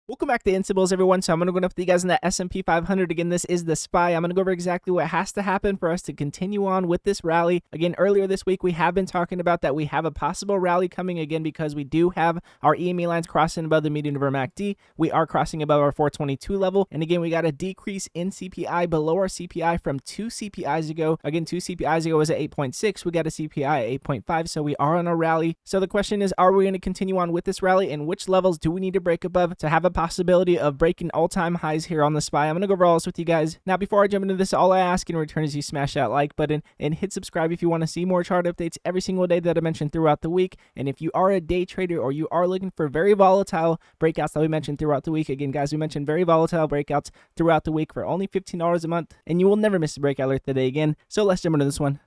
Welcome back to Instables, everyone. So I'm going to go up with you guys in that S&P 500. Again, this is the SPY. I'm going to go over exactly what has to happen for us to continue on with this rally. Again, earlier this week, we have been talking about that we have a possible rally coming again because we do have our EMA lines crossing above the median of our MACD. We are crossing above our 422 level. And again, we got a decrease in CPI below our CPI from 2 CPIs ago. Again, 2 CPIs ago was at 8.6. We got a CPI at 8.5. So we are on a rally. So the question is, are we going to continue on with this rally? And which levels do we need to break above to have a possibility of breaking all-time highs here on the SPY? I'm going to go over all this with you guys. Now, before I jump into this, all I ask in return is you smash that like button and hit subscribe if you want to see more chart updates every single day that I mentioned throughout the week. And if you are a day trader or you are looking for very volatile breakouts that we mentioned throughout the week, again, guys, we mentioned very volatile breakouts throughout the week for only $15 a month, and you will never miss a breakout alert today again. So let's jump into this one.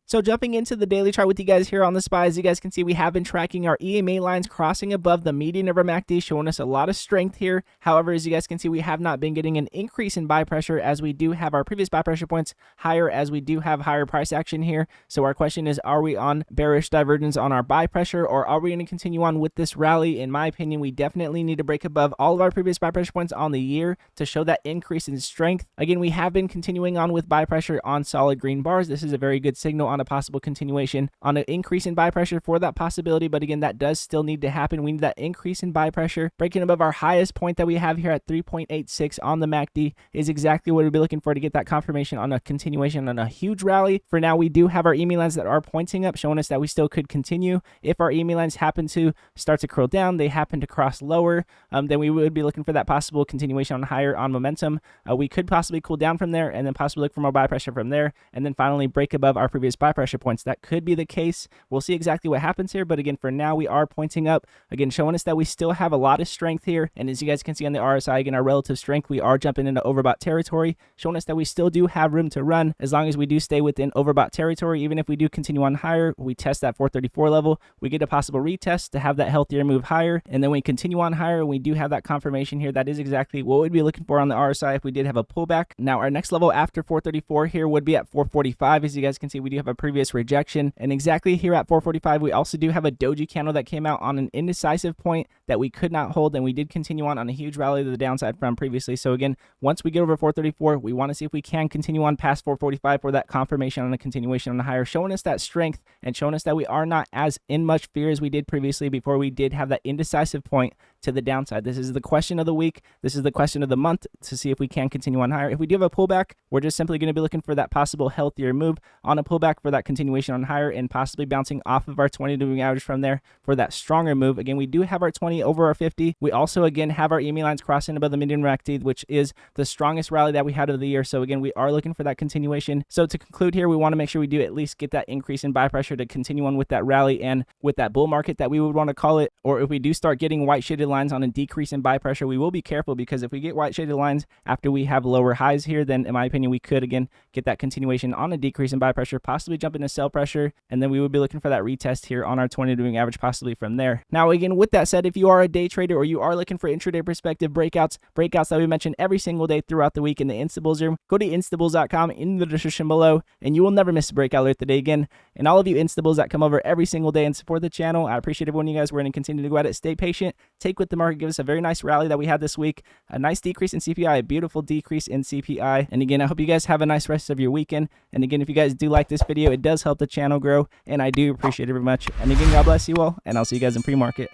So jumping into the daily chart with you guys here on the SPY, as you guys can see, we have been tracking our EMA lines crossing above the median of our MACD, showing us a lot of strength here. However, as you guys can see, we have not been getting an increase in buy pressure as we do have our previous buy pressure points higher, as we do have higher price action here. So our question is, are we on bearish divergence on our buy pressure, or are we going to continue on with this rally? In my opinion, we definitely need to break above all of our previous buy pressure points on the year to show that increase in strength. Again, we have been continuing on with buy pressure on solid green bars. This is a very good signal on a possible continuation on an increase in buy pressure for that possibility. But again, that does still need to happen. We need that increase in buy pressure. Breaking above our highest point that we have here at 3.86 on the MACD is exactly what we'll be looking for to get that confirmation on a continuation on a huge rally. For now, we do have our EMA lines that are pointing up, showing us that we still could continue. If our EMA lines happen to start to curl down, they happen to cross lower, then we would be looking for that possible continuation on higher on momentum. We could possibly cool down from there and then possibly look for more buy pressure from there, and then finally break above our previous buy pressure points. That could be the case. We'll see exactly what happens here, but again, for now, we are pointing up, again, showing us that we still have a lot of strength here. And as you guys can see on the RSI, again, our relative strength, we are jumping into overbought territory, showing us that we still do have room to run as long as we do stay within overbought territory. Even if we do continue on higher, we test that 434 level, we get a possible retest to have that healthier move higher, and then we continue on higher. We do have that confirmation here. That is exactly what we'd be looking for on the RSI if we did have a pullback. Now, our next level after 434 here would be at 445. As you guys can see, we do have a previous rejection, and exactly here at 445, we also do have a doji candle that came out on an indecisive point that we could not hold, and we did continue on a huge rally to the downside from previously. So again, once we get over 434, we want to see if we can continue on past 445 for that confirmation on a continuation on the higher, showing us that strength and showing us that we are not as in much fear as we did previously before we did have that indecisive point to the downside. This is the question of the week. This is the question of the month to see if we can continue on higher. If we do have a pullback, we're just simply going to be looking for that possible healthier move on a pullback for that continuation on higher and possibly bouncing off of our 20 moving average from there for that stronger move. Again, we do have our 20 over our 50. We also, again, have our EMA lines crossing above the median MACD, which is the strongest rally that we had of the year. So again, we are looking for that continuation. So to conclude here, we want to make sure we do at least get that increase in buy pressure to continue on with that rally and with that bull market that we would want to call it. Or if we do start getting white shaded lines on a decrease in buy pressure, we will be careful, because if we get white shaded lines after we have lower highs here, then in my opinion, we could again get that continuation on a decrease in buy pressure, possibly jump into sell pressure, and then we would be looking for that retest here on our 20 moving average possibly from there. Now, again, with that said, if you are a day trader or you are looking for intraday perspective breakouts that we mention every single day throughout the week in the Instables room, go to instables.com in the description below, and you will never miss a breakout alert today again. And all of you Instables that come over every single day and support the channel, I appreciate everyone of you guys. We're going to continue to go at it, stay patient, take with the market, give us a very nice rally that we had this week, a nice decrease in CPI, a beautiful decrease in CPI. And again, I hope you guys have a nice rest of your weekend. And again, if you guys do like this video, it does help the channel grow, and I do appreciate it very much. And again, God bless you all, and I'll see you guys in pre-market.